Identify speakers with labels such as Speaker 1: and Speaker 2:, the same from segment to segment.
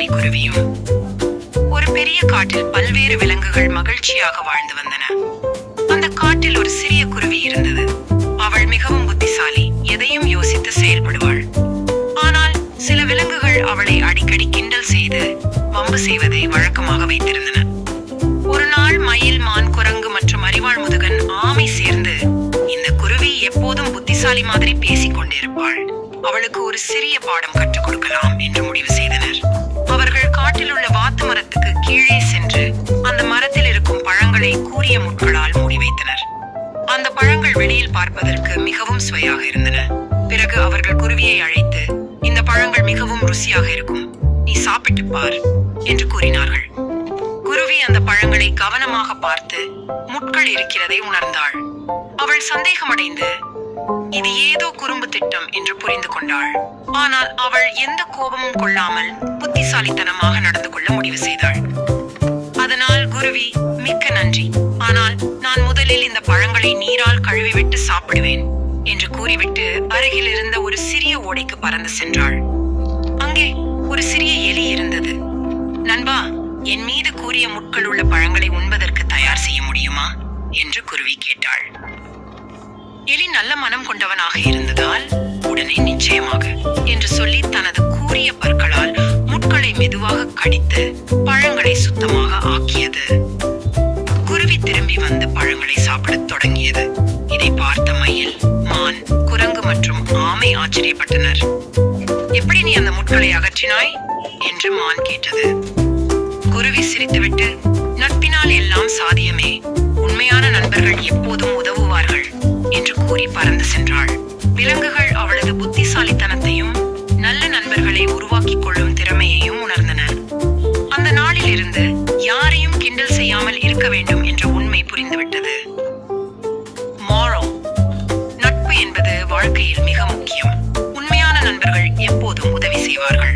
Speaker 1: புத்திசாலி குருவியும். ஒரு பெரிய காட்டில் பல்வேறு விலங்குகள் மகிழ்ச்சியாக வாழ்ந்து வந்தன. அந்த காட்டில் ஒரு சிறிய குருவி இருந்தது. அவள் மிகவும் புத்திசாலி, எதையும் யோசித்து செயல்படுவாள். ஆனால் சில விலங்குகள் அவளை அடிக்கடி கிண்டல் செய்து வம்பு செய்வதை வழக்கமாக வைத்திருந்தன. ஒரு நாள் மயில், மான், குரங்கு மற்றும் அறிவாள் முதுகன் ஆமை சேர்ந்து இந்த குருவி எப்போதும் புத்திசாலி மாதிரி பேசிக் கொண்டிருப்பாள், அவளுக்கு ஒரு சிறிய பாடம் கற்றுக் கொடுக்கலாம் என்று முடிவு செய்தனர். அவர்கள் காட்டில் உள்ள வாத்து மரத்துக்கு கீழே சென்று அந்த மரத்தில் இருக்கும் பழங்களை கூரிய முட்களால் மூடி வைத்தனர். அந்த பழங்கள் வெளியில் பார்ப்பதற்கு மிகவும் சுவையாக இருந்தன. பிறகு அவர்கள் குருவியை அழைத்து, இந்த பழங்கள் மிகவும் ருசியாக இருக்கும், நீ சாப்பிட்டு பார் என்று கூறினார்கள். குருவி அந்த பழங்களை கவனமாக பார்த்து முட்கள் இருக்கிறதை உணர்ந்தாள். அவள் சந்தேகமடைந்து இது ஏதோ குறும்பு திட்டம் என்று புரிந்து கொண்டாள். ஆனால் அவள் எந்த கோபமும் கொள்ளாமல் புத்திசாலித்தனமாக நடந்து கொள்ள முடிவு செய்தாள். அதனால் குருவி, மிக்க நன்றி, ஆனால் நான் முதலில் இந்த பழங்களை நீரால் கழுவிவிட்டு சாப்பிடுவேன் என்று கூறிவிட்டு அருகில் இருந்த ஒரு சிறிய ஓடைக்கு பறந்து சென்றாள். அங்கே ஒரு சிறிய எலி இருந்தது. நண்பா, என் மீது கூறிய முட்கள் உள்ள பழங்களை உண்பதற்கு தயார் செய்ய முடியுமா என்று குருவி கேட்டாள். எலி நல்ல மனம் கொண்டவனாக இருந்ததால் உடனே நிச்சயமாக என்று சொல்லி தனது கூரிய பற்களால் முட்களை மெதுவாக கடித்து பழங்களை சுத்தமாக ஆக்கியது. குருவி திரும்பி வந்து பழங்களை சாப்பிடத் தொடங்கியது. இதை பார்த்த மயில், மான், குரங்கு மற்றும் ஆமை ஆச்சரியப்பட்டனர். எப்படி நீ அந்த முட்களை அகற்றினாய் என்று மான் கேட்டது. குருவி சிரித்துவிட்டு, நட்பினால் எல்லாம் சாத்தியமே, உண்மையான நண்பர்கள் எப்போதும் உதவுவார்கள் என்று கூறி பறந்து சென்றாள். விலங்குகள் அவளது புத்திசாலித்தனத்தையும் நல்ல நண்பர்களை உருவாக்கிக் கொள்ளும் திறமையையும் உணர்ந்தன. அந்த நாளில் இருந்து யாரையும் கிண்டல் செய்யாமல் இருக்க வேண்டும் என்ற உண்மை புரிந்துவிட்டது. Moral: நட்பு என்பது வாழ்க்கையில் மிக முக்கியம். உண்மையான நண்பர்கள் எப்போதும் உதவி செய்வார்கள்.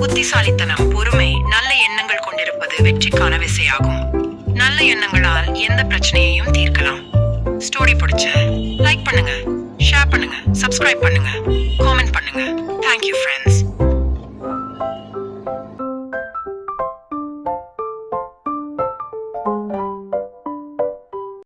Speaker 1: புத்திசாலித்தனம், பொறுமை, நல்ல எண்ணங்கள் கொண்டிருப்பது வெற்றிக்கான விசையாகும். நல்ல எண்ணங்களால் எந்த பிரச்சனையையும் தீர்க்கலாம். ஸ்டோரி பிடிச்ச லைக் பண்ணுங்க, ஷேர் பண்ணுங்க, சப்ஸ்கிரைப் பண்ணுங்க, காமெண்ட் பண்ணுங்க. Thank you friends.